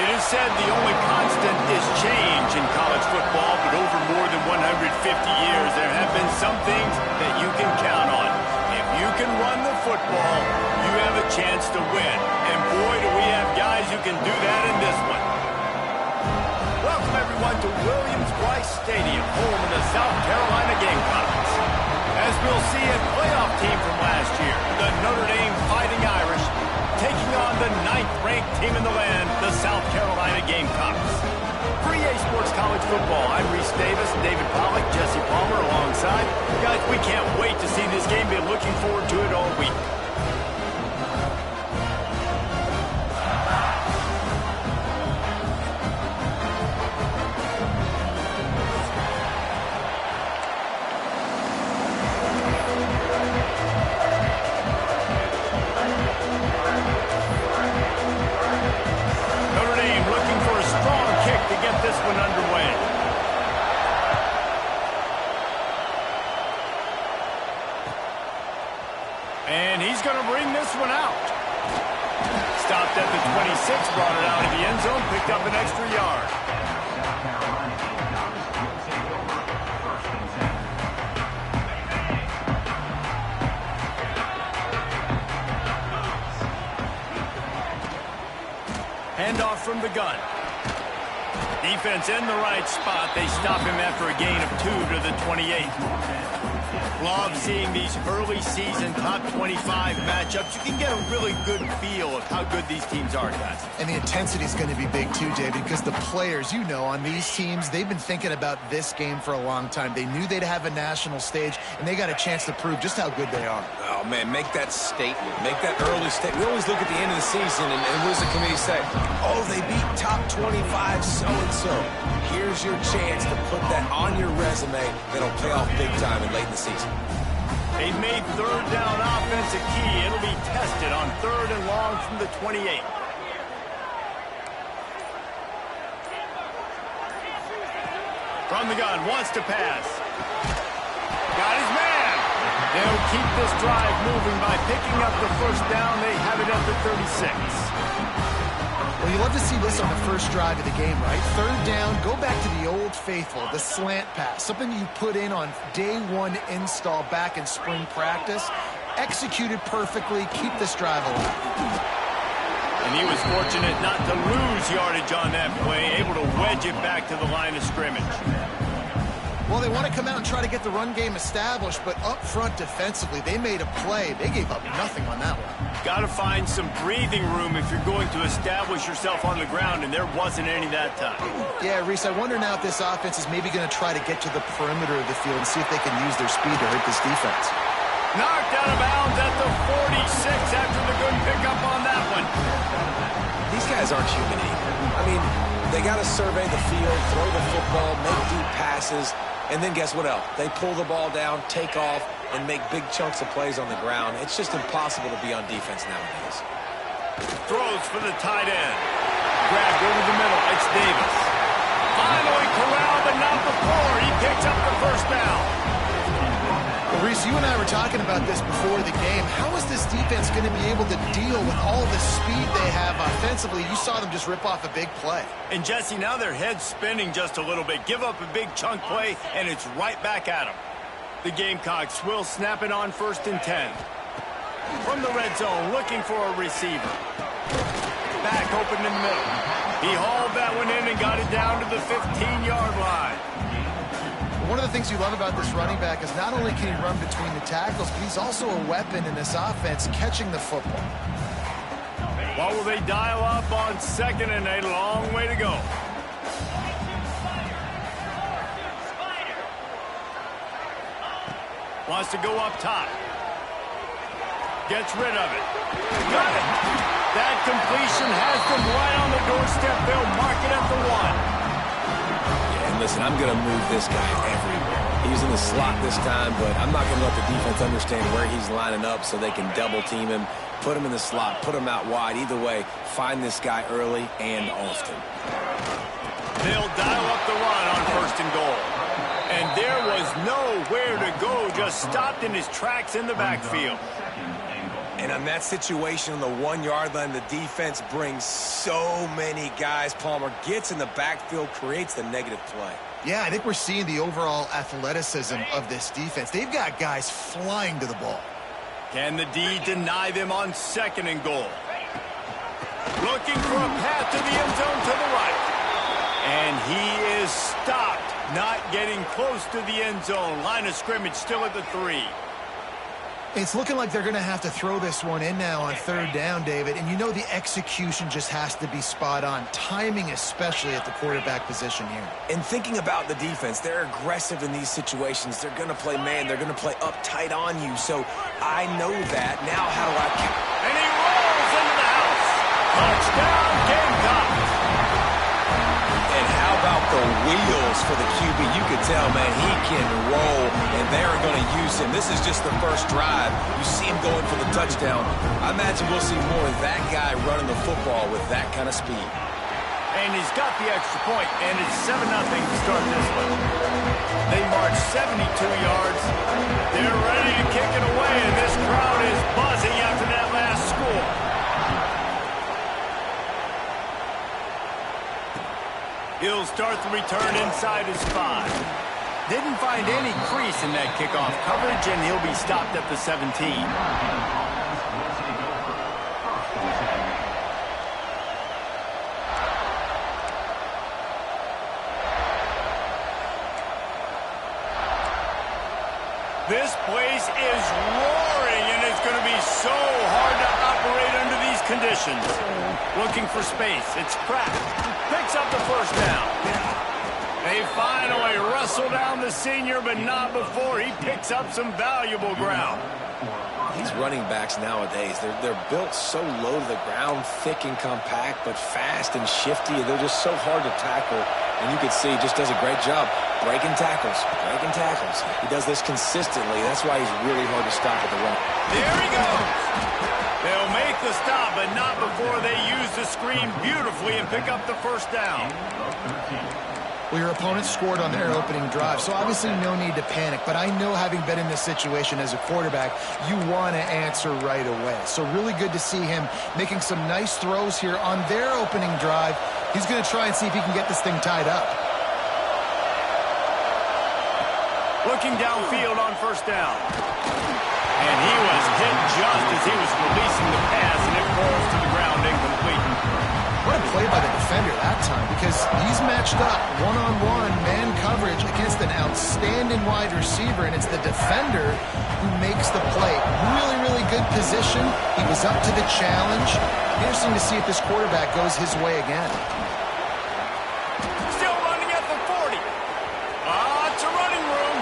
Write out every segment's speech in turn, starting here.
It is said the only constant is change in college football, but over more than 150 years, there have been some things that you can count on. If you can run the football, you have a chance to win. And boy, do we have guys who can do that in this one. Welcome, everyone, to Williams-Brice Stadium, home of the South Carolina Gamecocks. As we'll see, a playoff team from last year, the Notre Dame Fighting Irish, taking on the 9th-ranked team in the land, the South Carolina Gamecocks. For EA Sports College Football, I'm Reese Davis, David Pollack, Jesse Palmer alongside. Guys, we can't wait to see this game. Been looking forward to it all week. And he's going to bring this one out. Stopped at the 26, brought it out of the end zone, picked up an extra yard. Handoff from the gun. Defense in the right spot. They stop him after a gain of 2 to the 28. Love seeing these early season top 25 matchups. You can get a really good feel of how good these teams are, guys. And the intensity is going to be big too, David, because the players, you know, on these teams, they've been thinking about this game for a long time. They knew they'd have a national stage, and they got a chance to prove just how good they are. Oh, man, make that statement. Make that early statement. We always look at the end of the season, and what does the committee say? Oh, they beat top 25 so-and-so. Here's your chance to put that on your resume that'll pay off big time and late in the season. They've made third down offense a key. It'll be tested on 3rd and long from the 28. From the gun, wants to pass. Got his man. They'll keep this drive moving by picking up the first down. They have it at the 36. Well, you love to see this on the first drive of the game, right? 3rd down, go back to the old faithful, the slant pass, something you put in on day 1 install back in spring practice. Executed perfectly, keep this drive alive. And he was fortunate not to lose yardage on that play, able to wedge it back to the line of scrimmage. Well, they want to come out and try to get the run game established, but up front defensively, they made a play. They gave up nothing on that one. Got to find some breathing room if you're going to establish yourself on the ground, and there wasn't any that time. Yeah, Reese, I wonder now if this offense is maybe going to try to get to the perimeter of the field and see if they can use their speed to hurt this defense. Knocked out of bounds at the 46 after the good pickup on that one. These guys aren't human either. I mean, they got to survey the field, throw the football, make deep passes, and then guess what else? They pull the ball down, take off, and make big chunks of plays on the ground. It's just impossible to be on defense nowadays. Throws for the tight end. Grabbed over the middle. It's Davis. Finally corralled, but not before. He picks up the first down. Well, Reese, you and I were talking about this before the game. How is this defense going to be able to deal with all the speed they have offensively? You saw them just rip off a big play. And, Jesse, now their head's spinning just a little bit. Give up a big chunk play, and it's right back at them. The Gamecocks will snap it on 1st and 10. From the red zone, looking for a receiver. Back open in the middle. He hauled that one in and got it down to the 15-yard line. One of the things you love about this running back is not only can he run between the tackles, but he's also a weapon in this offense catching the football. What will they dial up on 2nd and 8? A long way to go. Wants to go up top. Gets rid of it. Got it. That completion has them right on the doorstep. They'll mark it at the 1. And listen, I'm going to move this guy everywhere. He's in the slot this time, but I'm not going to let the defense understand where he's lining up so they can double team him, put him in the slot, put him out wide. Either way, find this guy early and often. They'll dial up the run on 1st and goal. And there was nowhere to go, just stopped in his tracks in the backfield. And on that situation on the 1-yard line, the defense brings so many guys. Palmer gets in the backfield, creates the negative play. Yeah, I think we're seeing the overall athleticism of this defense. They've got guys flying to the ball. Can the D deny them on 2nd and goal? Looking for a path to the end zone to the right. And he is stopped, not getting close to the end zone. Line of scrimmage still at the 3. It's looking like they're going to have to throw this one in now on 3rd down, David. And you know the execution just has to be spot on. Timing especially at the quarterback position here. And thinking about the defense, they're aggressive in these situations. They're going to play man. They're going to play uptight on you. So I know that. Now how do I... And he rolls into the house. Touchdown, Gamecocks. And how about the wheels for the QB? You can tell, man, he can roll, and they're going to use him. This is just the first drive. You see him going for the touchdown. I imagine we'll see more of that guy running the football with that kind of speed. And he's got the extra point, and it's 7-0 to start this one. They march 72 yards. They're ready to kick it away, and this crowd is buzzing after that last score. He'll start the return inside his 5. Didn't find any crease in that kickoff coverage, and he'll be stopped at the 17. This place is roaring, and it's going to be so hard to operate under these conditions. Looking for space. It's Pratt. Picks up the 1st down. They finally wrestle down the senior, but not before he picks up some valuable ground. These running backs nowadays, they're built so low to the ground, thick and compact, but fast and shifty. They're just so hard to tackle. And you can see he just does a great job breaking tackles, breaking tackles. He does this consistently. That's why he's really hard to stop at the run. There he goes. They'll make the stop, but not before they use the screen beautifully and pick up the 1st down. Well, your opponent scored on their opening drive, so obviously no need to panic. But I know, having been in this situation as a quarterback, you want to answer right away. So really good to see him making some nice throws here on their opening drive. He's going to try and see if he can get this thing tied up. Looking downfield on 1st down. And he was hit just as he was releasing the pass, and it falls to the ground incomplete. What a play by the defender that time, because he's matched up one-on-one man coverage against an outstanding wide receiver, and it's the defender who makes the play. Really, really good position. He was up to the challenge. Interesting to see if this quarterback goes his way again. Still running at the 40. It's a running room.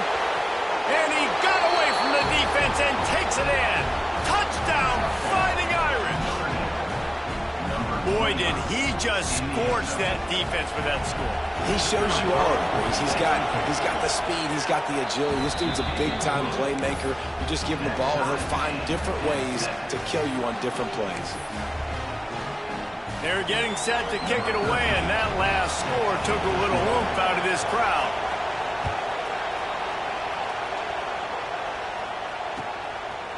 And he got away from the defense and takes it in. Touchdown, Fighting Irish. Boy, did he just scorch that defense for that score. He shows you all of it. He's got the speed. He's got the agility. This dude's a big-time playmaker. You just give him the ball, and he'll find different ways to kill you on different plays. They're getting set to kick it away, and that last score took a little oomph out of this crowd.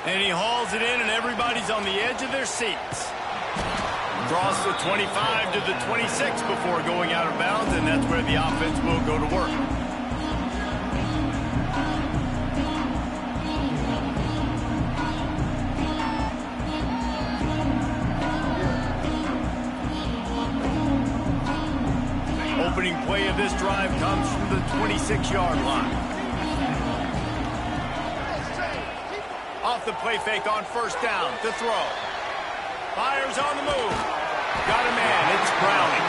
And he hauls it in, and everybody's on the edge of their seats. Cross the 25 to the 26 before going out of bounds, and that's where the offense will go to work. Opening play of this drive comes from the 26-yard line. Off the play fake on 1st down to throw. Fires on the move. Got a man. It's Browning.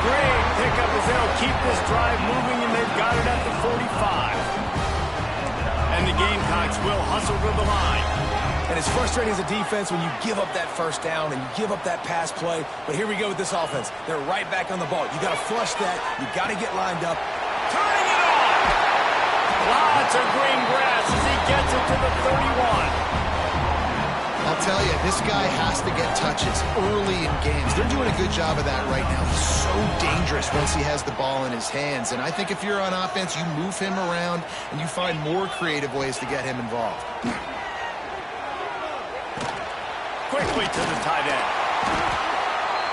Great pickup as they'll keep this drive moving, and they've got it at the 45. And the Gamecocks will hustle to the line. And it's frustrating as a defense when you give up that 1st down and you give up that pass play. But here we go with this offense. They're right back on the ball. You got to flush that. You got to get lined up. Turning it on. Lots of green grass as he gets it to the 31. I'll tell you, this guy has to get touches early in games. They're doing a good job of that right now. He's so dangerous once he has the ball in his hands. And I think if you're on offense, you move him around and you find more creative ways to get him involved. quickly to the tight end.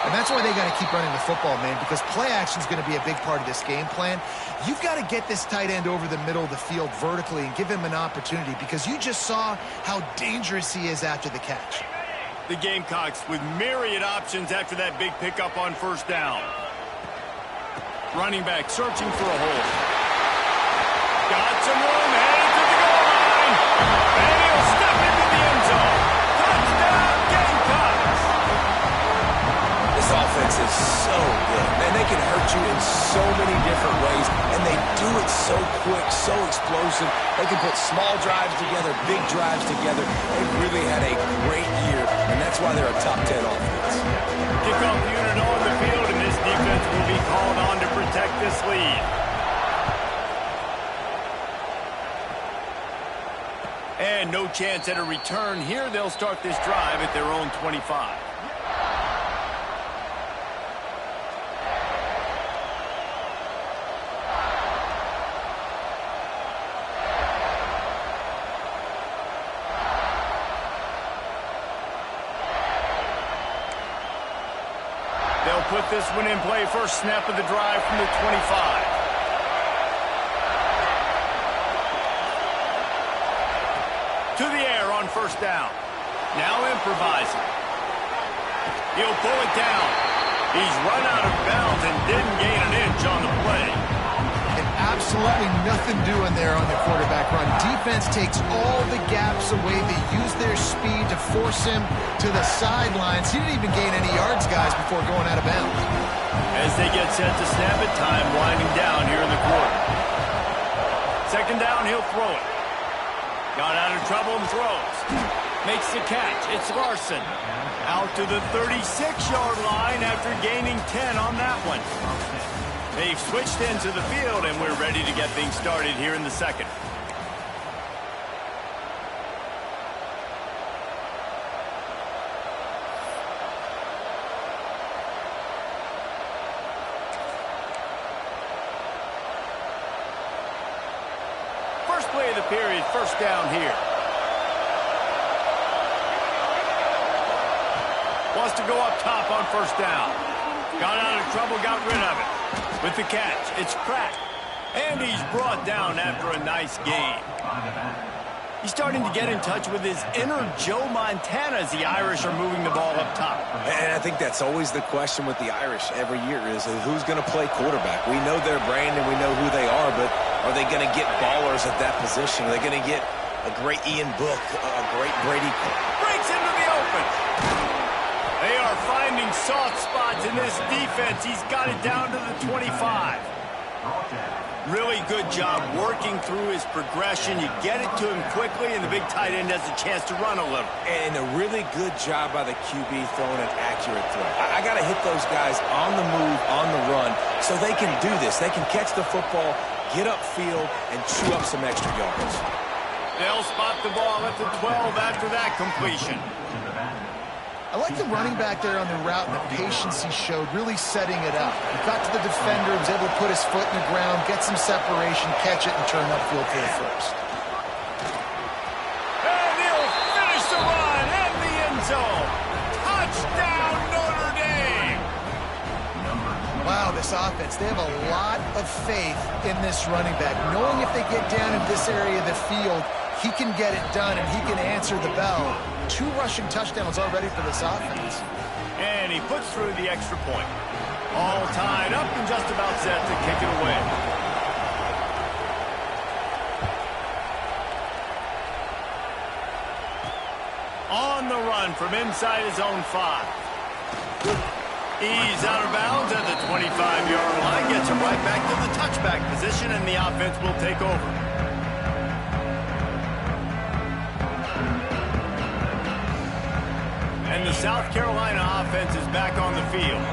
And that's why they got to keep running the football, man, because play action is going to be a big part of this game plan. You've got to get this tight end over the middle of the field vertically and give him an opportunity, because you just saw how dangerous he is after the catch. The Gamecocks with myriad options after that big pickup on first down. Running back searching for a hole. Got some room, headed to the goal line. And he'll step into the end zone. Touchdown, Gamecocks! This offense is so good. Man, they can hurt you in so many different ways, and they do it so quick, so explosive. They can put small drives together, big drives together. They really had a great year, and that's why they're a top 10 offense. Kickoff unit on the field, and this defense will be called on to protect this lead. And no chance at a return here. They'll start this drive at their own 25. They'll put this one in play. First snap of the drive from the 25. To the air on first down. Now improvising. He'll pull it down. He's run out of bounds and didn't gain an inch on the play. And absolutely nothing doing there on the quarterback run. Defense takes all the gaps away. They use their speed to force him to the sidelines. He didn't even gain any yards, guys, before going out of bounds. As they get set to snap it, time winding down here in the quarter. Second down, he'll throw it. Got out of trouble and throws. Makes the catch. It's Larson. Out to the 36-yard line after gaining 10 on that one. They've switched into the field, and we're ready to get things started here in the second. First play of the period, first down here. Wants to go up top on first down. Got out of trouble, got rid of it. With the catch, it's cracked. And he's brought down after a nice gain. He's starting to get in touch with his inner Joe Montana as the Irish are moving the ball up top. And I think that's always the question with the Irish every year is who's going to play quarterback. We know their brand and we know who they are, but are they going to get ballers at that position? Are they going to get a great Ian Book, a great Brady? Breaks into the open. They are finding soft spots in this defense. He's got it down to the 25. Really good job working through his progression. You get it to him quickly, and the big tight end has a chance to run a little. And a really good job by the QB throwing an accurate throw. I got to hit those guys on the move, on the run, so they can do this. They can catch the football, get upfield, and chew up some extra yards. They'll spot the ball at the 12 after that completion. I like the running back there on the route and the patience he showed, really setting it up. He got to the defender, was able to put his foot in the ground, get some separation, catch it, and turn upfield for the first. And he'll finish the run in the end zone. Touchdown, Notre Dame! Wow, this offense, they have a lot of faith in this running back. Knowing if they get down in this area of the field, he can get it done and he can answer the bell. 2 rushing touchdowns already for this offense. And he puts through the extra point. All tied up and just about set to kick it away. On the run from inside his own 5. He's out of bounds at the 25-yard line. Gets him right back to the touchback position, and the offense will take over. And the South Carolina offense is back on the field.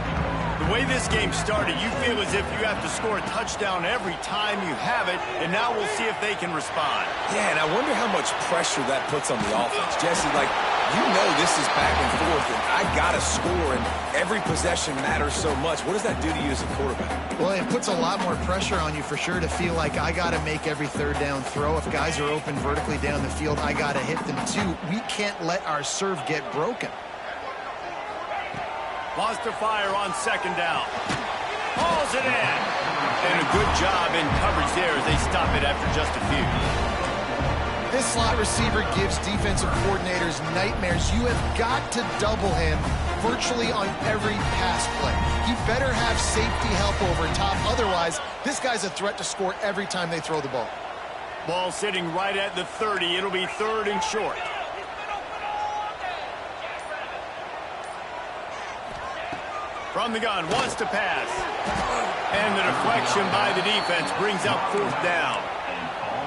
The way this game started, you feel as if you have to score a touchdown every time you have it, and now we'll see if they can respond. Yeah, and I wonder how much pressure that puts on the offense. Jesse, like, you know this is back and forth, and I got to score, and every possession matters so much. What does that do to you as a quarterback? Well, it puts a lot more pressure on you for sure to feel like I got to make every third down throw. If guys are open vertically down the field, I got to hit them too. We can't let our serve get broken. Wants to fire on second down. Hauls it in. And a good job in coverage there as they stop it after just a few. This slot receiver gives defensive coordinators nightmares. You have got to double him virtually on every pass play. He better have safety help over top. Otherwise, this guy's a threat to score every time they throw the ball. Ball sitting right at the 30. It'll be 3rd and short. From the gun, wants to pass. And the deflection by the defense brings up 4th down.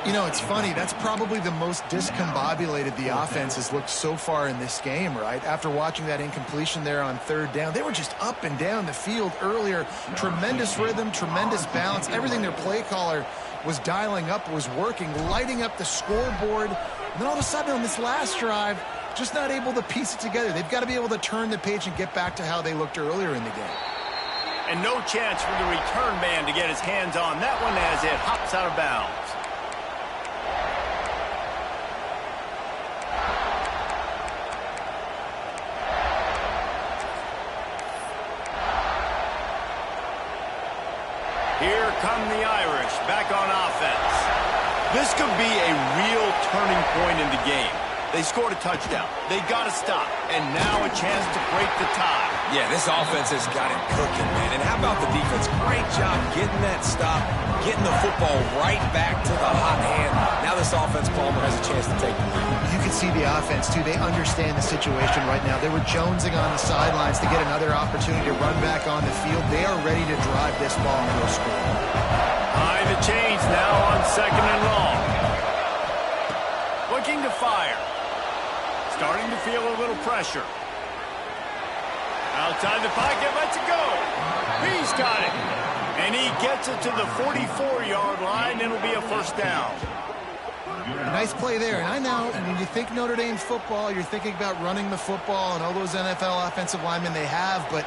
You know, it's funny. That's probably the most discombobulated the offense has looked so far in this game, right? After watching that incompletion there on 3rd down, they were just up and down the field earlier. Tremendous rhythm, tremendous balance. Everything their play caller was dialing up was working, lighting up the scoreboard. And then all of a sudden on this last drive, just not able to piece it together. They've got to be able to turn the page and get back to how they looked earlier in the game. And no chance for the return man to get his hands on that one as it hops out of bounds. Here come the Irish back on offense. This could be a real turning point in the game. They scored a touchdown. They got to stop. And now a chance to break the tie. Yeah, this offense has got it cooking, man. And how about the defense? Great job getting that stop, getting the football right back to the hot hand. Now this offense, Palmer, has a chance to take the lead. You can see the offense, too. They understand the situation right now. They were jonesing on the sidelines to get another opportunity to run back on the field. They are ready to drive this ball into a score. Behind the chains now on 2nd and long. Looking to fire. Starting to feel a little pressure. Outside the pocket, lets it go. He's got it. And he gets it to the 44-yard line, and it'll be a 1st down. Nice play there. And I know when you think Notre Dame football, you're thinking about running the football and all those NFL offensive linemen they have, but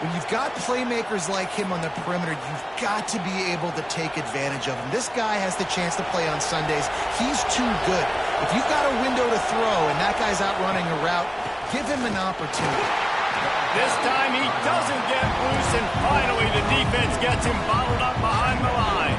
when you've got playmakers like him on the perimeter, you've got to be able to take advantage of him. This guy has the chance to play on Sundays. He's too good. If you've got a window to throw and that guy's out running a route, give him an opportunity. This time he doesn't get loose, and finally the defense gets him bottled up behind the line.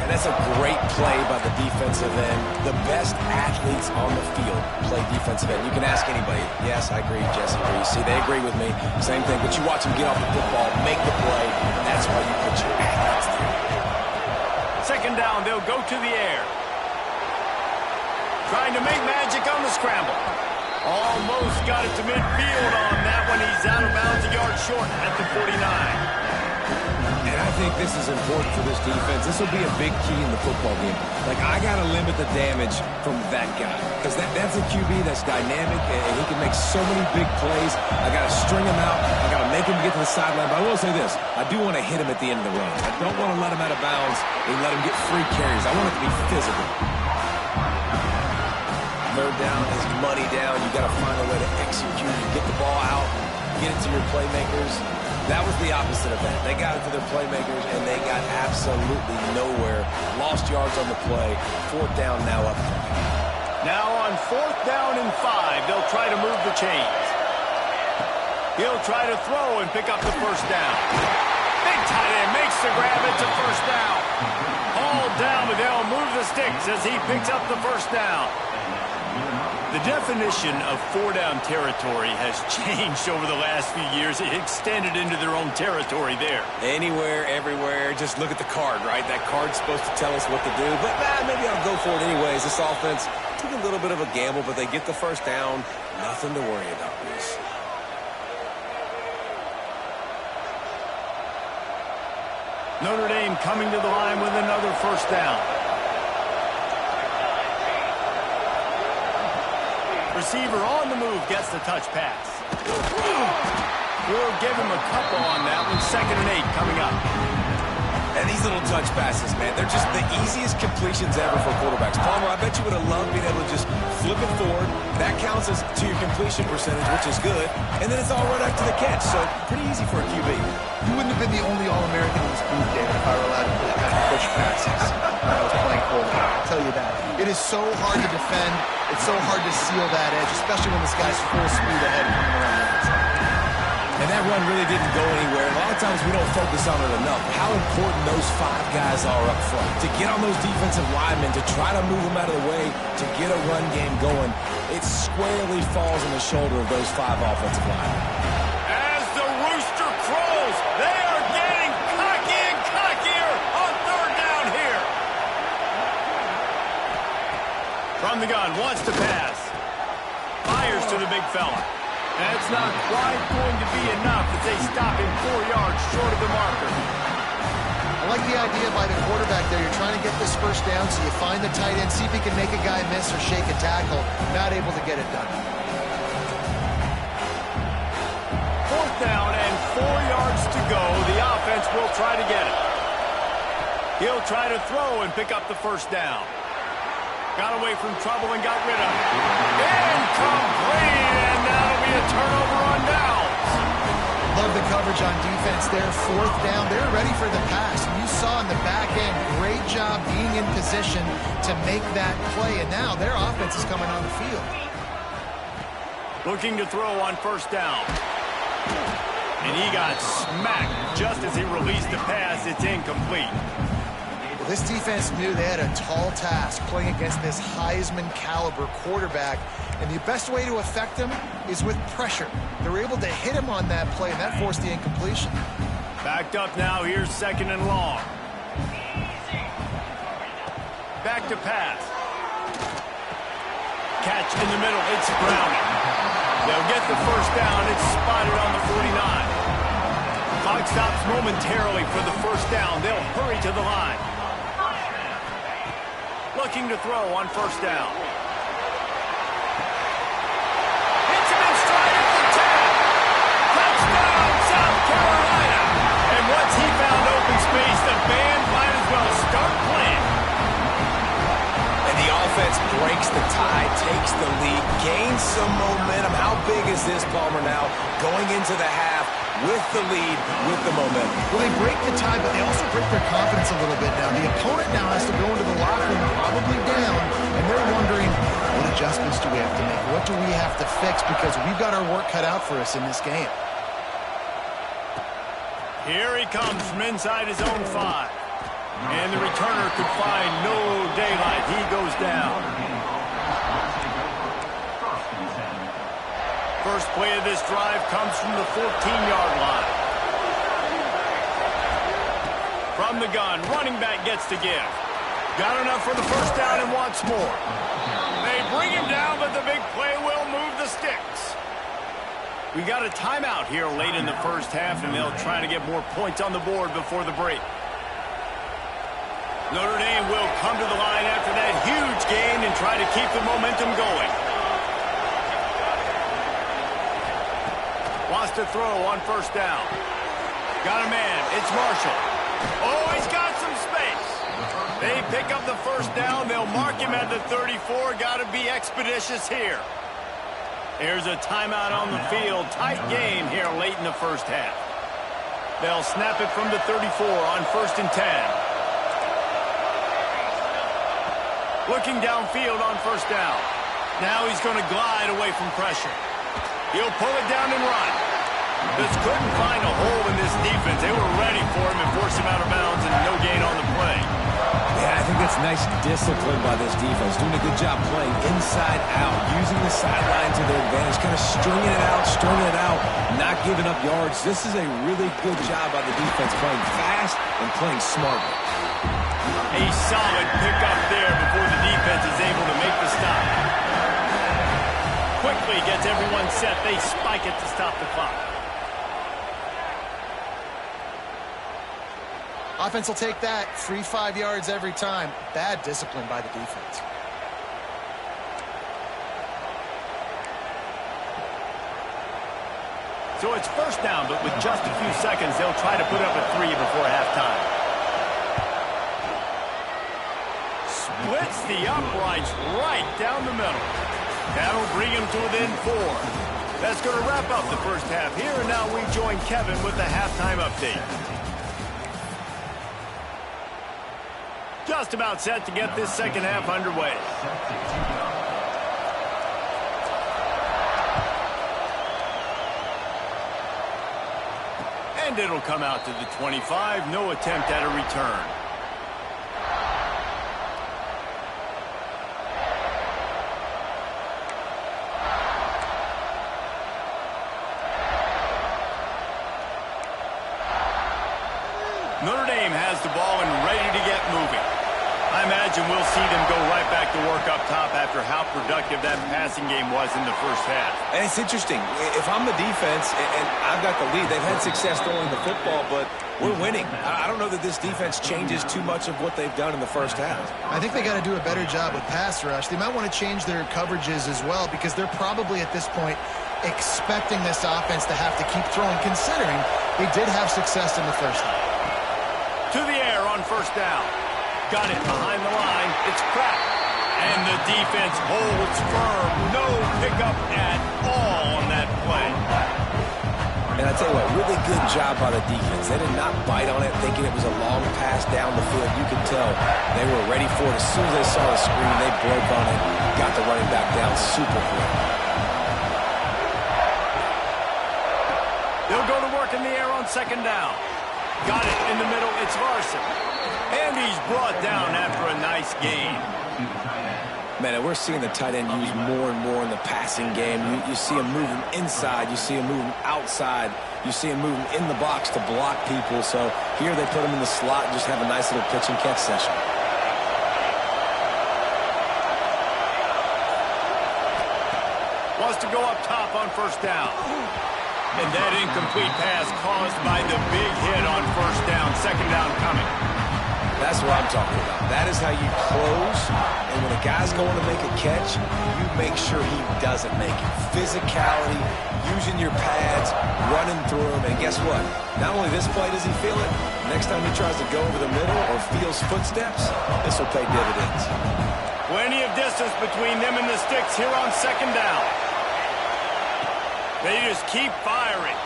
And that's a great play by the defensive end. The best athletes on the field play defensive end. You can ask anybody. Yes, I agree, Jesse agrees. See, they agree with me. Same thing. But you watch them get off the football, make the play, and that's why you put your athletes there. 2nd down, they'll go to the air. Trying to make magic on the scramble. Almost got it to midfield on that one. He's out of bounds a yard short at the 49. And I think this is important for this defense. This will be a big key in the football game. Like, I got to limit the damage from that guy. Because that's a QB that's dynamic, and he can make so many big plays. I got to string him out. I got to make him get to the sideline. But I will say this. I do want to hit him at the end of the run. I don't want to let him out of bounds and let him get free carries. I want it to be physical. 3rd down is money down. You got to find a way to execute. Get the ball out. Get it to your playmakers. That was the opposite of that. They got it to their playmakers, and they got absolutely nowhere. Lost yards on the play. 4th down now up. Now on 4th down and 5, they'll try to move the chains. He'll try to throw and pick up the 1st down. Big tight end makes the grab. It's a 1st down. Hauled down, but they'll move the sticks as he picks up the 1st down. The definition of 4-down territory has changed over the last few years. It extended into their own territory there. Anywhere, everywhere. Just look at the card, right? That card's supposed to tell us what to do. But maybe I'll go for it anyways. This offense took a little bit of a gamble, but they get the 1st down. Nothing to worry about, Bruce. Notre Dame coming to the line with another 1st down. Receiver on the move gets the touch pass. We'll give him a couple on that one. 2nd and 8 coming up. And these little touch passes, man, they're just the easiest completions ever for quarterbacks. Palmer, I bet you would have loved being able to just flip it forward. That counts as to your completion percentage, which is good. And then it's all right after the catch, so pretty easy for a QB. You wouldn't have been the only All-American in this booth, David, if I were allowed to play that kind of push passes when I was playing quarterback. I'll tell you that. It is so hard to defend. It's so hard to seal that edge, especially when this guy's full speed ahead coming around the outside. And that run really didn't go anywhere. A lot of times we don't focus on it enough. How important those 5 guys are up front. To get on those defensive linemen, to try to move them out of the way, to get a run game going, it squarely falls on the shoulder of those 5 offensive linemen. As the rooster crows, they are getting cocky and cockier on third down here. From the gun, wants to pass. Fires to the big fella. That's not quite going to be enough as they stop him 4 yards short of the marker. I like the idea by the quarterback there. You're trying to get this first down, so you find the tight end, see if he can make a guy miss or shake a tackle. Not able to get it done. 4th down and 4 yards to go. The offense will try to get it. He'll try to throw and pick up the first down. Got away from trouble and got rid of it. Incomplete, and that'll be a turnover on downs. Love the coverage on defense there. 4th down. They're ready for the pass. And you saw in the back end, great job being in position to make that play. And now their offense is coming on the field. Looking to throw on 1st down. And he got smacked just as he released the pass. It's incomplete. Well, this defense knew they had a tall task playing against this Heisman-caliber quarterback. And the best way to affect him is with pressure. They were able to hit him on that play, and that forced the incompletion. Backed up now. Here's 2nd and long. Back to pass. Catch in the middle. It's Browning. They'll get the first down. It's spotted on the 49. Clock stops momentarily for the first down. They'll hurry to the line. Looking to throw on 1st down. Hits him in stride at the 10. Touchdown, South Carolina. And once he found open space, the band might as well start playing. And the offense breaks the tie, takes the lead, gains some momentum. How big is this, Palmer, now? Going into the half with the lead, with the momentum. Well, they break the tie, but they also break their confidence a little bit now. The opponent now has to go into the locker room probably down, and they're wondering, what adjustments do we have to make? What do we have to fix? Because we've got our work cut out for us in this game. Here he comes from inside his own 5. And the returner could find no daylight. He goes down. First play of this drive comes from the 14-yard line. From the gun, running back gets to give. Got enough for the first down and wants more. They bring him down, but the big play will move the sticks. We got a timeout here late in the first half, and they'll try to get more points on the board before the break. Notre Dame will come to the line after that huge gain and try to keep the momentum going. Wants to throw on 1st down. Got a man. It's Marshall. Oh, he's got some space. They pick up the first down. They'll mark him at the 34. Got to be expeditious here. There's a timeout on the field. Tight game here late in the first half. They'll snap it from the 34 on 1st and 10. Looking downfield on 1st down. Now he's going to glide away from pressure. He'll pull it down and run. Just couldn't find a hole in this defense. They were ready for him and forced him out of bounds, and no gain on the play. Yeah, I think that's nice discipline by this defense. Doing a good job playing inside out, using the sideline to their advantage, kind of stringing it out, not giving up yards. This is a really good job by the defense, playing fast and playing smartly. A solid pickup there before the defense is able to make the stop. Quickly gets everyone set. They spike it to stop the clock. Offense will take that. Free 5 yards every time. Bad discipline by the defense. So it's 1st down, but with just a few seconds, they'll try to put up a 3 before halftime. Splits the uprights right down the middle. That'll bring him to within 4. That's going to wrap up the first half here, and now we join Kevin with the halftime update. Just about set to get this second half underway. And it'll come out to the 25. No attempt at a return. Notre Dame has the ball and ready to get moving. I imagine we'll see them go right back to work up top after how productive that passing game was in the first half. And it's interesting. If I'm the defense and I've got the lead, they've had success throwing the football, but we're winning. I don't know that this defense changes too much of what they've done in the first half. I think they got to do a better job with pass rush. They might want to change their coverages as well because they're probably at this point expecting this offense to have to keep throwing, considering they did have success in the first half. To the air on first down. Got it behind the line. It's cracked. And the defense holds firm. No pickup at all on that play. And I tell you what, really good job by the defense. They did not bite on it thinking it was a long pass down the field. You could tell they were ready for it. As soon as they saw the screen, they broke on it, got the running back down super quick. They'll go to work in the air on second down. Got it in the middle. It's Larson. And he's brought down after a nice gain. Man, we're seeing the tight end used more and more in the passing game. You see him moving inside. You see him moving outside. You see him moving in the box to block people. So here they put him in the slot and just have a nice little pitch and catch session. Wants to go up top on first down. And that incomplete pass caused by the big hit on first down. Second down coming. That's what I'm talking about. That is how you close. And when a guy's going to make a catch, you make sure he doesn't make it. Physicality, using your pads, running through him. And guess what? Not only this play does he feel it, next time he tries to go over the middle or feels footsteps, this will pay dividends. Plenty of distance between them and the sticks here on second down. They just keep firing,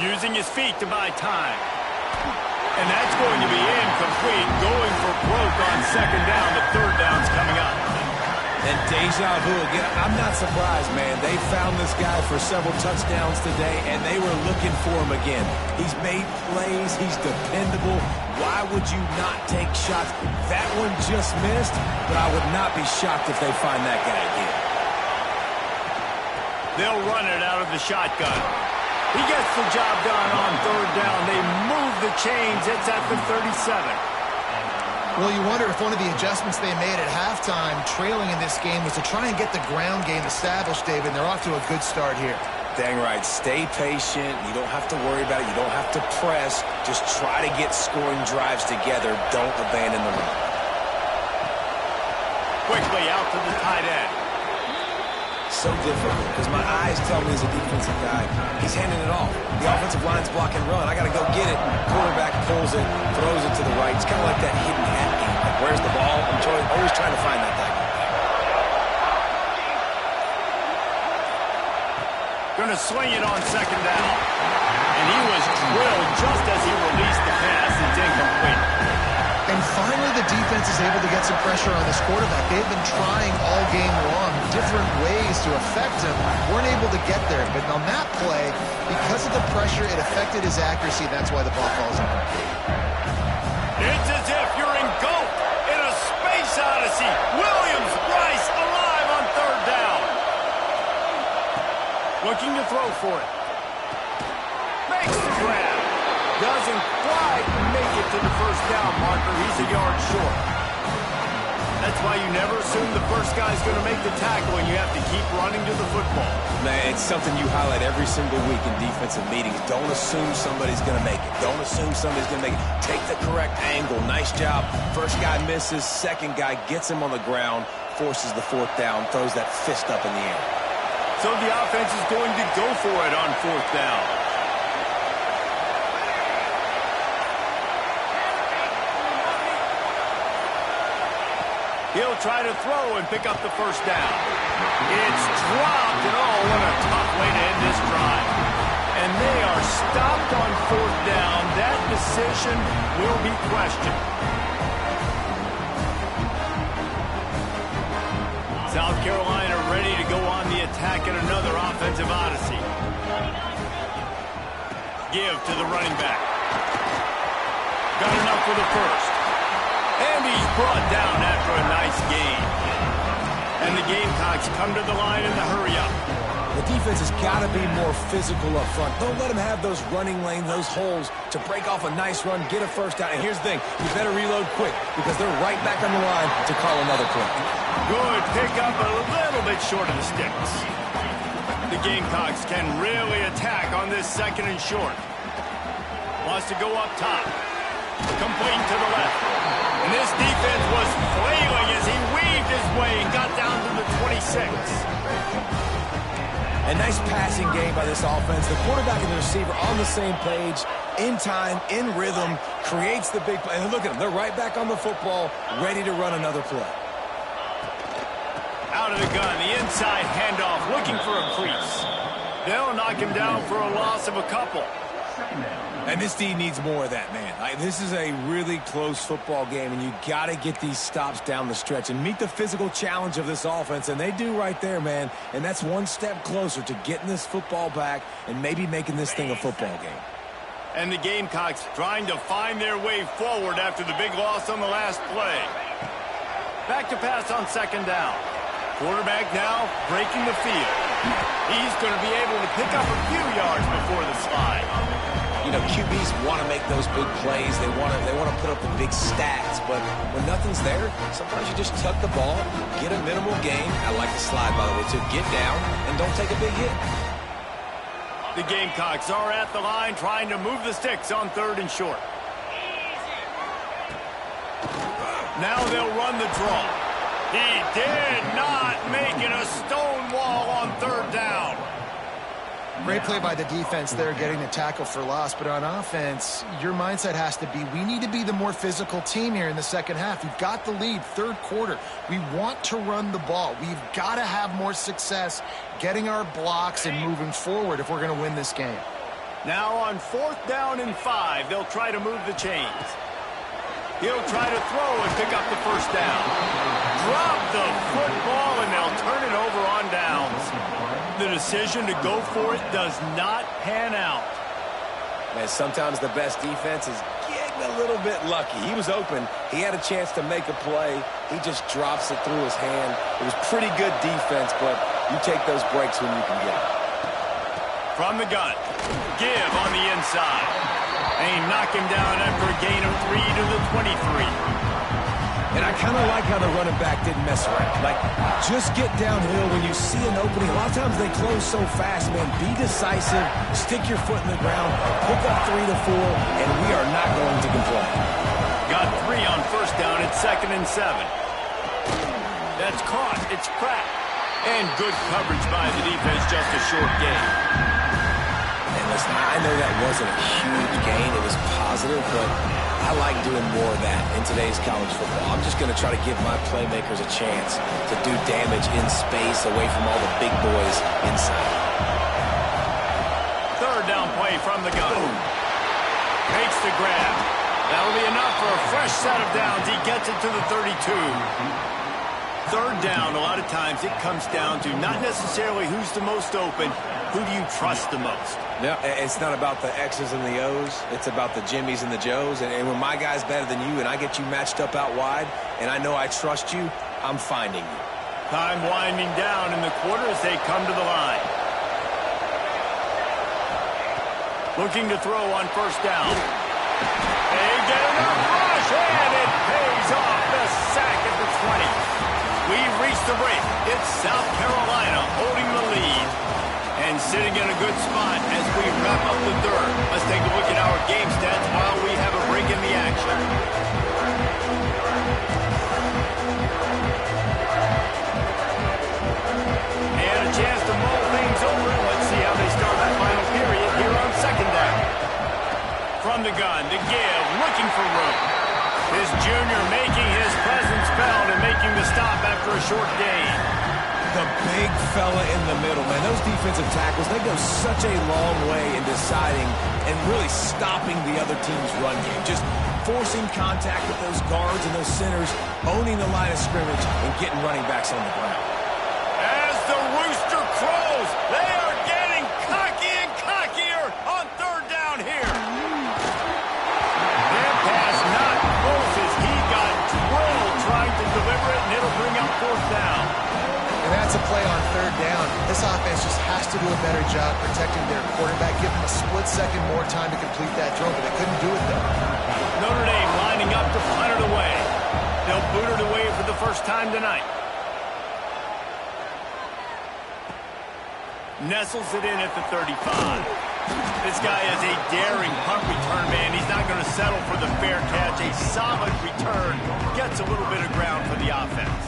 using his feet to buy time. And that's going to be incomplete, going for broke on second down. The third down's coming up. And deja vu again. I'm not surprised, man. They found this guy for several touchdowns today, and they were looking for him again. He's made plays. He's dependable. Why would you not take shots? That one just missed, but I would not be shocked if they find that guy again. They'll run it out of the shotgun. He gets the job done on third down. They move the chains. It's at the 37. Well, you wonder if one of the adjustments they made at halftime, trailing in this game, was to try and get the ground game established, David. And they're off to a good start here. Dang right. Stay patient. You don't have to worry about it. You don't have to press. Just try to get scoring drives together. Don't abandon the run. Quickly out to the tight end. So difficult because my eyes tell me as a defensive guy, he's handing it off. The offensive line's blocking run. I got to go get it. Quarterback pulls it, throws it to the right. It's kind of like that hidden hat game. Like, where's the ball? I'm always trying to find that guy. Going to swing it on second down. And he was drilled just as he released the pass. It's incomplete. And finally, the defense is able to get some pressure on this quarterback. They've been trying all game long different ways to affect him. Weren't able to get there. But on that play, because of the pressure, it affected his accuracy. That's why the ball falls in. It's as if you're engulfed in a space odyssey. Williams-Brice alive on third down. Looking to throw for it. Makes the grab. Doesn't quite make it to the first down marker. He's a yard short. That's why you never assume the first guy's going to make the tackle, and you have to keep running to the football. Man, it's something you highlight every single week in defensive meetings. Don't assume somebody's going to make it. Don't assume somebody's going to make it. Take the correct angle. Nice job. First guy misses. Second guy gets him on the ground, forces the fourth down, throws that fist up in the air. So the offense is going to go for it on fourth down. He'll try to throw and pick up the first down. It's dropped, and oh, what a tough way to end this drive. And they are stopped on fourth down. That decision will be questioned. South Carolina ready to go on the attack in another offensive odyssey. give to the running back. Got enough for the first. And he's brought down after a nice gain. And the Gamecocks come to the line in the hurry-up. The defense has got to be more physical up front. Don't let them have those running lanes, those holes to break off a nice run, get a first down. And here's the thing, you better reload quick because they're right back on the line to call another play. Good pick-up, a little bit short of the sticks. The Gamecocks can really attack on this second and short. Wants to go up top. Complete to the left. And this defense was flailing as he weaved his way and got down to the 26. A nice passing game by this offense. The quarterback and the receiver on the same page, in time, in rhythm, creates the big play. And look at them. They're right back on the football, ready to run another play. Out of the gun, the inside handoff, looking for a crease. They'll knock him down for a loss of a couple. And this D needs more of that, man. This is a really close football game, and you got to get these stops down the stretch and meet the physical challenge of this offense, and they do right there, man. And that's one step closer to getting this football back and maybe making this thing a football game. And the Gamecocks trying to find their way forward after the big loss on the last play. Back to pass on second down. Quarterback now breaking the field. He's going to be able to pick up a few yards before the slide. You know, QBs want to make those big plays. They want to put up the big stats. But when nothing's there, sometimes you just tuck the ball, get a minimal gain. I like the slide, by the way, to get down and don't take a big hit. The Gamecocks are at the line trying to move the sticks on third and short. Now they'll run the draw. He did not make it a stone wall on third down. Great play by the defense there, getting the tackle for loss. But on offense, your mindset has to be, we need to be the more physical team here in the second half. We've got the lead, third quarter. We want to run the ball. We've got to have more success getting our blocks and moving forward if we're going to win this game. Now on fourth down and 5, they'll try to move the chains. He'll try to throw and pick up the first down. Drop the football, and they'll turn it over on downs. The decision to go for it does not pan out. Man, sometimes the best defense is getting a little bit lucky. He was open. He had a chance to make a play. He just drops it through his hand. It was pretty good defense, but you take those breaks when you can get it. From the gun, give on the inside. And he knocked him down after a gain of 3 to the 23. And I kind of like how the running back didn't mess around. Like, just get downhill when you see an opening. A lot of times they close so fast, man. Be decisive, stick your foot in the ground, pick up 3 to 4, and we are not going to complain. Got 3 on first down at second and 7. That's caught. It's cracked. And good coverage by the defense, just a short gain. And listen, I know that wasn't a huge gain. It was positive, but I like doing more of that in today's college football. I'm just going to try to give my playmakers a chance to do damage in space away from all the big boys inside. Third down play from the gun. Makes the grab. That'll be enough for a fresh set of downs. He gets it to the 32. Third down, a lot of times it comes down to not necessarily who's the most open, who do you trust the most? No, it's not about the X's and the O's. It's about the Jimmies and the Joes. And when my guy's better than you and I get you matched up out wide and I know I trust you, I'm finding you. Time winding down in the quarter as they come to the line. Looking to throw on first down. They get enough rush, and it pays off. The sack at the 20. We've reached the break. It's South Carolina holding the lead and sitting in a good spot as we wrap up the third. Let's take a look at our game stats while we have a break in the action. And a chance to mull things over. Let's see how they start the final period here on second down. From the gun to give, looking for room. His junior making his presence felt and making the stop after a short gain. The big fella in the middle, man. Those defensive tackles, they go such a long way in deciding and really stopping the other team's run game. Just forcing contact with those guards and those centers, owning the line of scrimmage, and getting running backs on the ground. As the rooster crows, they are getting cocky and cockier on third down here. about protecting their quarterback, give them a split second more time to complete that throw, but they couldn't do it, though. Notre Dame lining up to punt it away. They'll boot it away for the first time tonight. Nestles it in at the 35. This guy is a daring punt return man. He's not going to settle for the fair catch. A solid return. Gets a little bit of ground for the offense.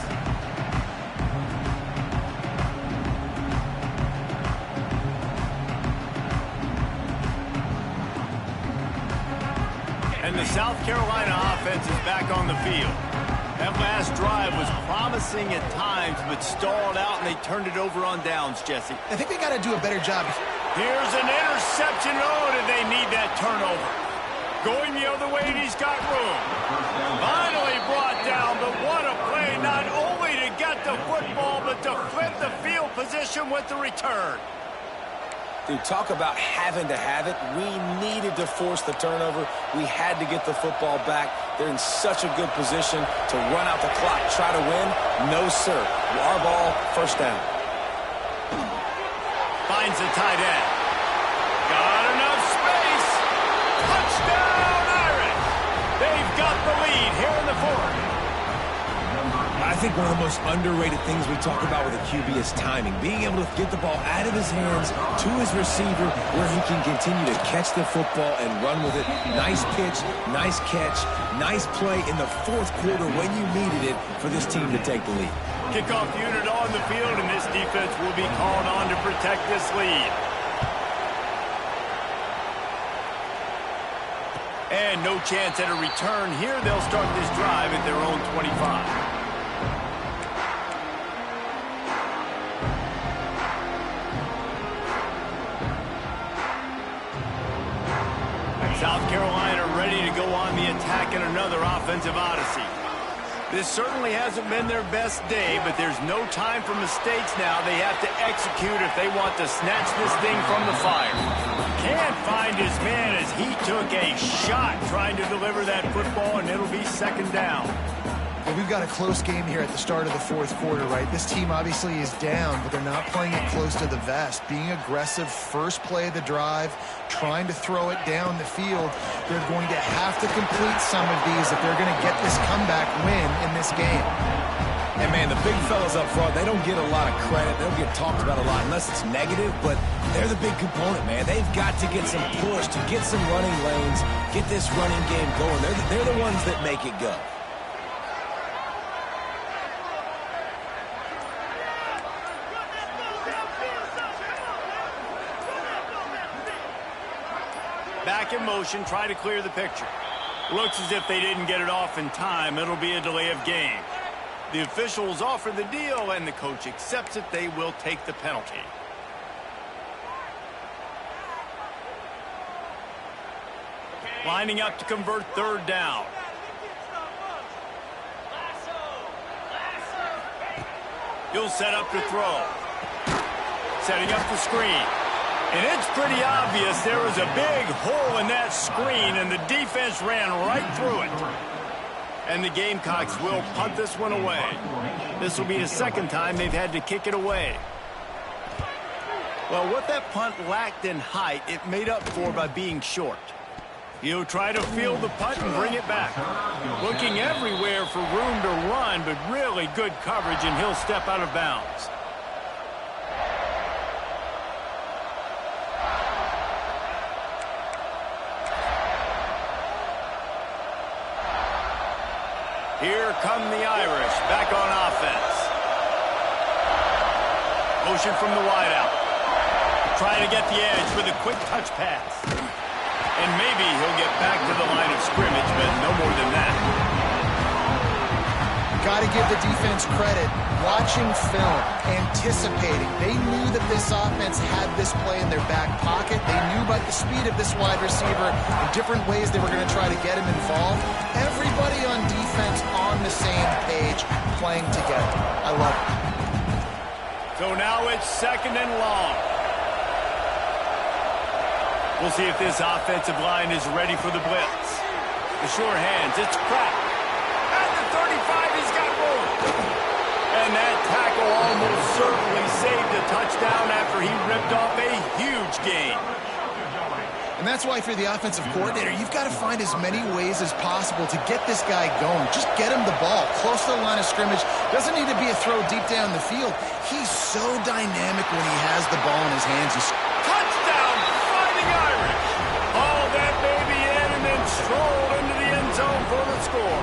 And the South Carolina offense is back on the field. That last drive was promising at times, but stalled out, and they turned it over on downs, Jesse. I think they got to do a better job. Here's an interception. Oh, did they need that turnover? Going the other way, and he's got room. Finally brought down, but what a play, not only to get the football, but to flip the field position with the return. Dude, talk about having to have it. We needed to force the turnover. We had to get the football back. They're in such a good position to run out the clock, try to win. No, sir. Our ball, first down. Finds the tight end. Got enough space. Touchdown, Irish. They've got the lead here in the fourth. I think one of the most underrated things we talk about with a QB is timing. Being able to get the ball out of his hands to his receiver where he can continue to catch the football and run with it. Nice pitch, nice catch, nice play in the fourth quarter when you needed it for this team to take the lead. Kickoff unit on the field, and this defense will be called on to protect this lead. And no chance at a return here. They'll start this drive at their own 25. South Carolina ready to go on the attack in another offensive odyssey. This certainly hasn't been their best day, but there's no time for mistakes now. They have to execute if they want to snatch this thing from the fire. Can't find his man as he took a shot trying to deliver that football, and it'll be second down. Well, we've got a close game here at the start of the fourth quarter, right? This team obviously is down, but they're not playing it close to the vest. Being aggressive, first play of the drive, trying to throw it down the field. They're going to have to complete some of these if they're going to get this comeback win in this game. And, man, the big fellas up front, they don't get a lot of credit. They don't get talked about a lot unless it's negative, but they're the big component, man. They've got to get some push, to get some running lanes, get this running game going. They're the ones that make it go. Back in motion, try to clear the picture. Looks as if they didn't get it off in time. It'll be a delay of game. The officials offer the deal, and the coach accepts it. They will take the penalty. Lining up to convert third down. He'll set up to throw. Setting up the screen. And it's pretty obvious there was a big hole in that screen, and the defense ran right through it. And the Gamecocks will punt this one away. This will be the second time they've had to kick it away. Well, what that punt lacked in height, it made up for by being short. He'll try to field the punt and bring it back. Looking everywhere for room to run, but really good coverage, and he'll step out of bounds. Here come the Irish, back on offense. Motion from the wideout. Trying to get the edge with a quick touch pass. And maybe he'll get back to the line of scrimmage, but no more than that. Got to give the defense credit. Watching film, anticipating. They knew that this offense had this play in their back pocket. They knew about the speed of this wide receiver and different ways they were going to try to get him involved. Everybody on defense on the same page, playing together. I love it. So now it's second and long. We'll see if this offensive line is ready for the blitz. The sure hands, it's cracked. At the 35, he's got room. And and that tackle almost certainly saved a touchdown after he ripped off a huge gain. And that's why if you're the offensive coordinator, you've got to find as many ways as possible to get this guy going. Just get him the ball close to the line of scrimmage. Doesn't need to be a throw deep down the field. He's so dynamic when he has the ball in his hands. Touchdown, Fighting Irish! Hauled that baby in and then strolled into the end zone for the score.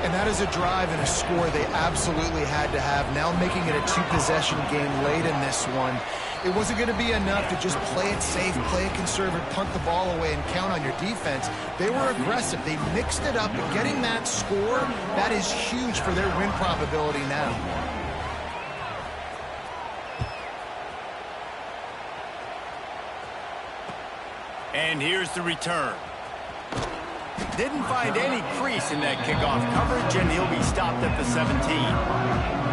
And that is a drive and a score they absolutely had to have. Now making it a two-possession game late in this one. It wasn't going to be enough to just play it safe, play it conservative, punt the ball away, and count on your defense. They were aggressive. They mixed it up, and getting that score, that is huge for their win probability now. And here's the return. Didn't find any crease in that kickoff coverage, and he'll be stopped at the 17.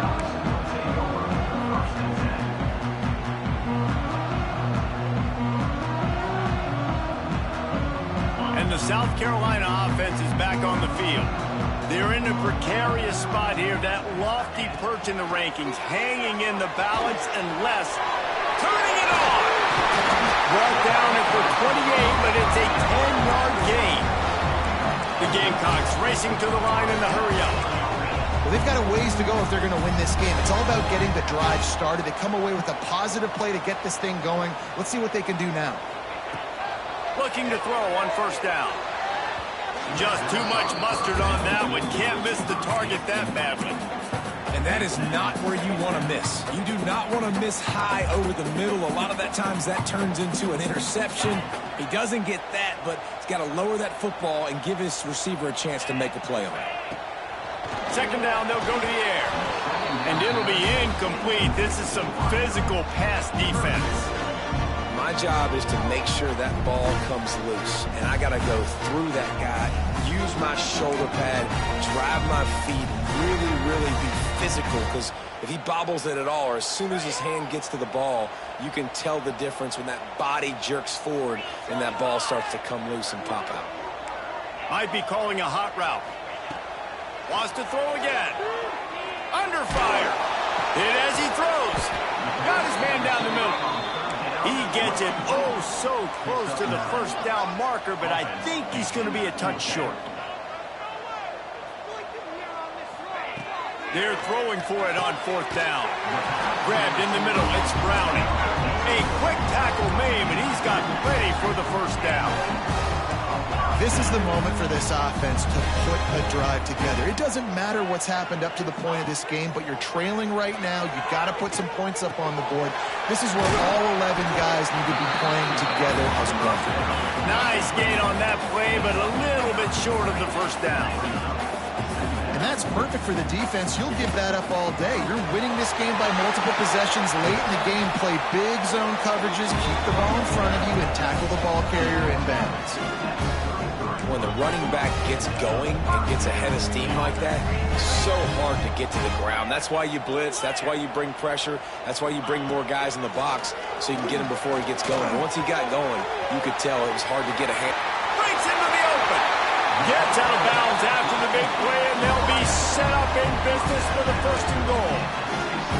The South Carolina offense is back on the field. They're in a precarious spot here, that lofty perch in the rankings, hanging in the balance unless turning it on. Brought down at the 28, but it's a 10-yard gain. The Gamecocks racing to the line in the hurry-up. Well, they've got a ways to go if they're going to win this game. It's all about getting the drive started. They come away with a positive play to get this thing going. Let's see what they can do now. Looking to throw on first down. Just too much mustard on that one. Can't miss the target that badly. And that is not where you want to miss. You do not want to miss high over the middle. A lot of that times that turns into an interception. He doesn't get that, but he's got to lower that football and give his receiver a chance to make a play on it. Second down, they'll go to the air. And it'll be incomplete. This is some physical pass defense. My job is to make sure that ball comes loose, and I got to go through that guy, use my shoulder pad, drive my feet, really be physical, because if he bobbles it at all, or as soon as his hand gets to the ball, you can tell the difference when that body jerks forward and that ball starts to come loose and pop out. Might be calling a hot route. Wants to throw again. Under fire. Hit as he throws. Got his man down the middle. He gets it oh so close to the first down marker, but I think he's going to be a touch short. They're throwing for it on fourth down. Grabbed in the middle, it's Browning. A quick tackle made, and he's got ready for the first down. This is the moment for this offense to put a drive together. It doesn't matter what's happened up to the point of this game, but you're trailing right now. You've got to put some points up on the board. This is where all 11 guys need to be playing together as one. Nice gain on that play, but a little bit short of the first down. And that's perfect for the defense. You'll give that up all day. You're winning this game by multiple possessions late in the game. Play big zone coverages, keep the ball in front of you, and tackle the ball carrier in bounds. When the running back gets going and gets ahead of steam like that, it's so hard to get to the ground. That's why you blitz. That's why you bring pressure. That's why you bring more guys in the box so you can get him before he gets going. And once he got going, you could tell it was hard to get a hand. Breaks into the open. Gets out of bounds after the big play, and they'll be set up in business for the first and goal.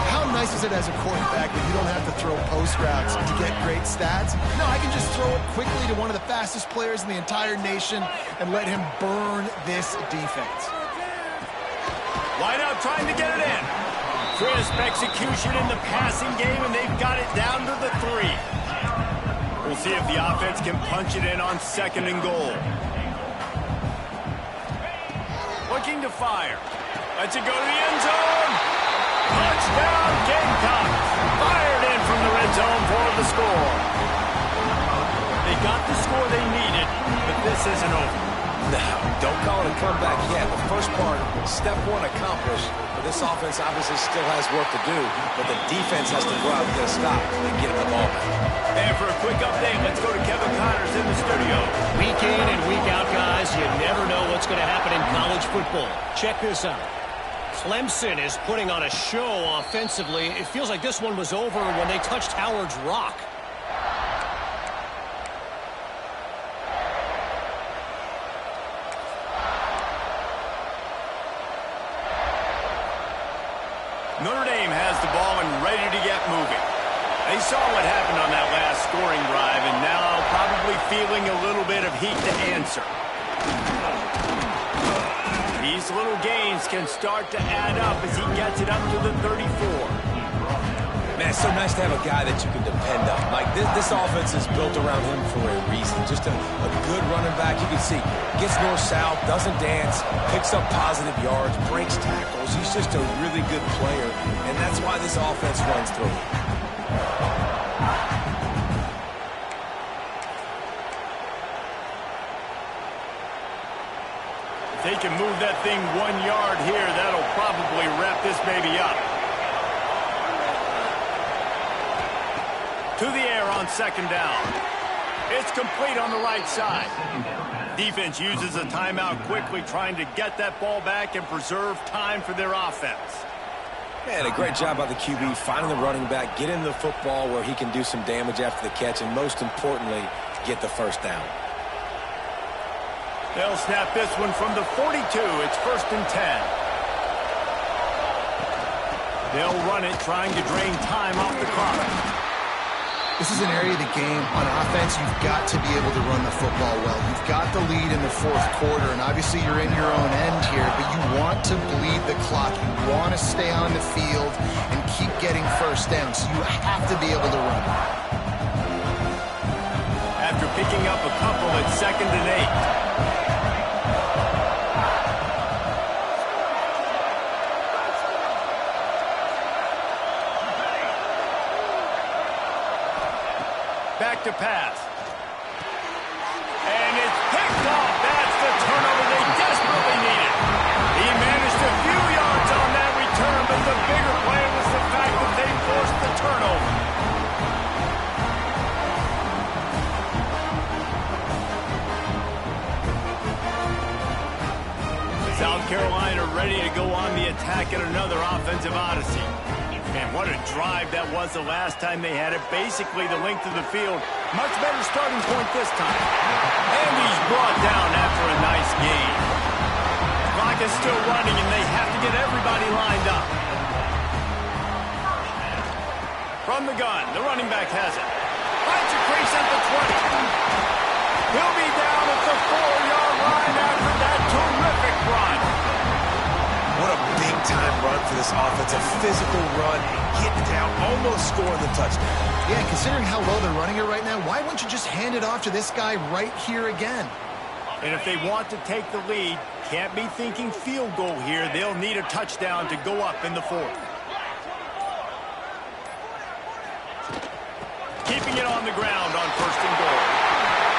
How nice is it as a quarterback that you don't have to throw post routes to get great stats? No, I can just throw it quickly to one of the fastest players in the entire nation and let him burn this defense. Wide out trying to get it in. Crisp execution in the passing game, and they've got it down to the 3. We'll see if the offense can punch it in on second and goal. Looking to fire. Lets it go to the end zone. Touchdown, Gamecocks. Fired in from the red zone for the score. They got the score they needed, but this isn't over. No, don't call it a comeback yet. The first part, step one accomplished. But this offense obviously still has work to do, but the defense has to go out and get a stop and get him the ball back. And for a quick update, let's go to Kevin Connors in the studio. Week in and week out, guys, you never know what's going to happen in college football. Check this out. Clemson is putting on a show offensively. It feels like this one was over when they touched Howard's Rock. Notre Dame has the ball and ready to get moving. They saw what happened on that last scoring drive, and now probably feeling a little bit of heat to answer. These little gains can start to add up as he gets it up to the 34. Man, it's so nice to have a guy that you can depend on. Like, this offense is built around him for a reason. Just a good running back. You can see, gets north-south, doesn't dance, picks up positive yards, breaks tackles. He's just a really good player, and that's why this offense runs through him. If they can move that thing 1 yard here, that'll probably wrap this baby up. To the air on second down. It's complete on the right side. Defense uses a timeout quickly, trying to get that ball back and preserve time for their offense. Man, a great job by the QB, finding the running back, getting the football where he can do some damage after the catch, and most importantly, get the first down. They'll snap this one from the 42. It's 1st and 10. They'll run it, trying to drain time off the clock. This is an area of the game on offense you've got to be able to run the football well. You've got the lead in the 4th quarter, and obviously you're in your own end here, but you want to bleed the clock. You want to stay on the field and keep getting first down, so you have to be able to run. After picking up a couple, it's 2nd and 8. Back to pass. And it's picked off. That's the turnover they desperately needed. He managed a few yards on that return, but the bigger play was the fact that they forced the turnover. South Carolina ready to go on the attack at another offensive odyssey. Man, what a drive that was the last time they had it. Basically the length of the field. Much better starting point this time. And he's brought down after a nice gain. Clock is still running, and they have to get everybody lined up. From the gun, the running back has it. Finds a crease at the 20. He'll be down at the 4-yard line after that terrific run. What a big-time run for this offense. A physical run, getting down, almost scoring the touchdown. Yeah, considering how well they're running it right now, why wouldn't you just hand it off to this guy right here again? And if they want to take the lead, can't be thinking field goal here. They'll need a touchdown to go up in the 4th. Keeping it on the ground on 1st and goal.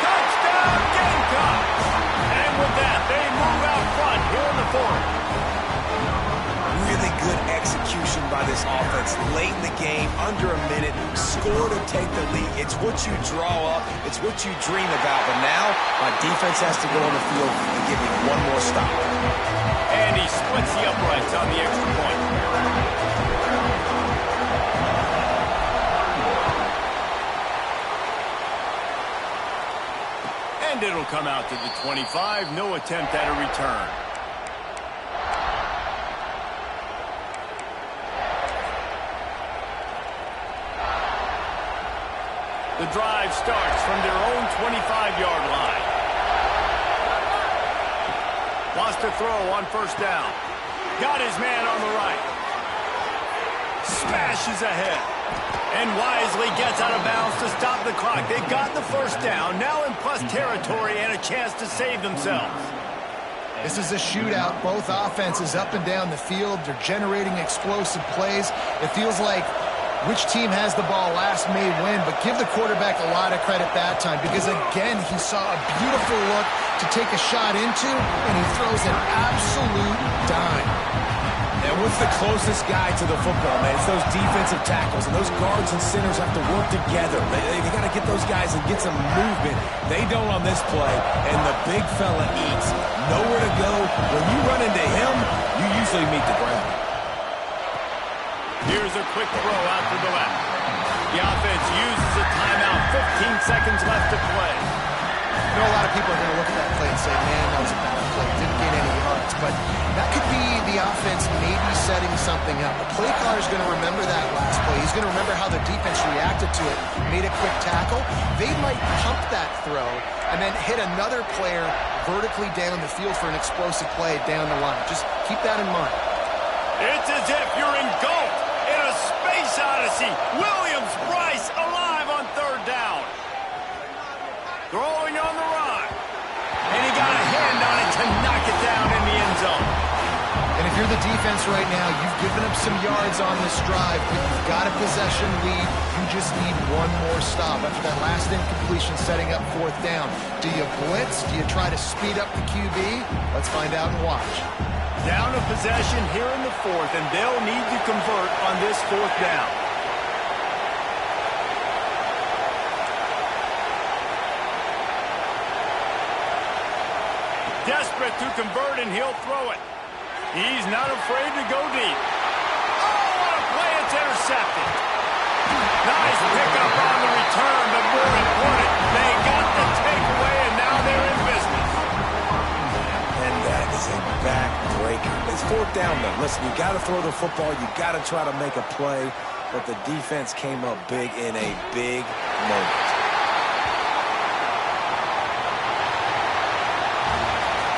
Touchdown, Gamecocks! And with that, they move out front here in the 4th. Really good execution by this offense. Late in the game, under a minute, score to take the lead. It's what you draw up. It's what you dream about. But now, my defense has to go on the field and give me one more stop. And he splits the uprights on the extra point. And it'll come out to the 25. No attempt at a return. The drive starts from their own 25-yard line. Wants to throw on 1st down. Got his man on the right. Smashes ahead. And wisely gets out of bounds to stop the clock. They've got the 1st down, now in plus territory and a chance to save themselves. This is a shootout. Both offenses up and down the field. They're generating explosive plays. It feels like which team has the ball last may win, but give the quarterback a lot of credit that time because, again, he saw a beautiful look to take a shot into, and he throws an absolute dime. And what's the closest guy to the football, man? It's those defensive tackles, and those guards and centers have to work together. They got to get those guys and get some movement. They don't on this play, and the big fella eats. Nowhere to go. When you run into him, you usually meet the ground. Here's a quick throw out to the left. The offense uses a timeout. 15 seconds left to play. I know a lot of people are going to look at that play and say, man, that was a bad play. Didn't get any yards. But that could be the offense maybe setting something up. The play caller is going to remember that last play. He's going to remember how the defense reacted to it, made a quick tackle. They might pump that throw and then hit another player vertically down the field for an explosive play down the line. Just keep that in mind. It's as if you're engulfed in a space odyssey. Williams-Brice alive on third down. Throwing on the run. And he got a hand on it to knock it down in the end zone. And if you're the defense right now, you've given up some yards on this drive, but you've got a possession lead. You just need one more stop after that last incompletion setting up fourth down. Do you blitz? Do you try to speed up the QB? Let's find out and watch. Down a possession here in the fourth, and they'll need to convert on this fourth down. Desperate to convert, and he'll throw it. He's not afraid to go deep. Oh, what a play. It's intercepted. Nice pickup on the return, but more important, they got the takeaway, and now they're in business. And that is a backbreaker. It's fourth down, though. Listen, you got to throw the football. You got to try to make a play, but the defense came up big in a big moment.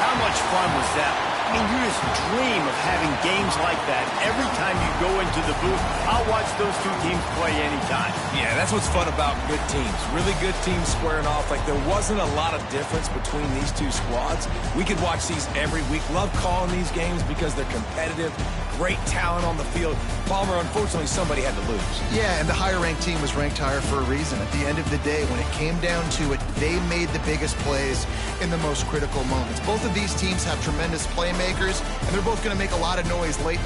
How much fun was that? I mean, you just dream of having games like that every time you go into the booth. I'll watch those two teams play anytime. Yeah, that's what's fun about good teams. Really good teams squaring off. Like, there wasn't a lot of difference between these two squads. We could watch these every week. Love calling these games because they're competitive. Great talent on the field. Palmer, unfortunately, somebody had to lose. Yeah, and the higher-ranked team was ranked higher for a reason. At the end of the day, when it came down to it, they made the biggest plays in the most critical moments. Both of these teams have tremendous playmakers, and they're both going to make a lot of noise late.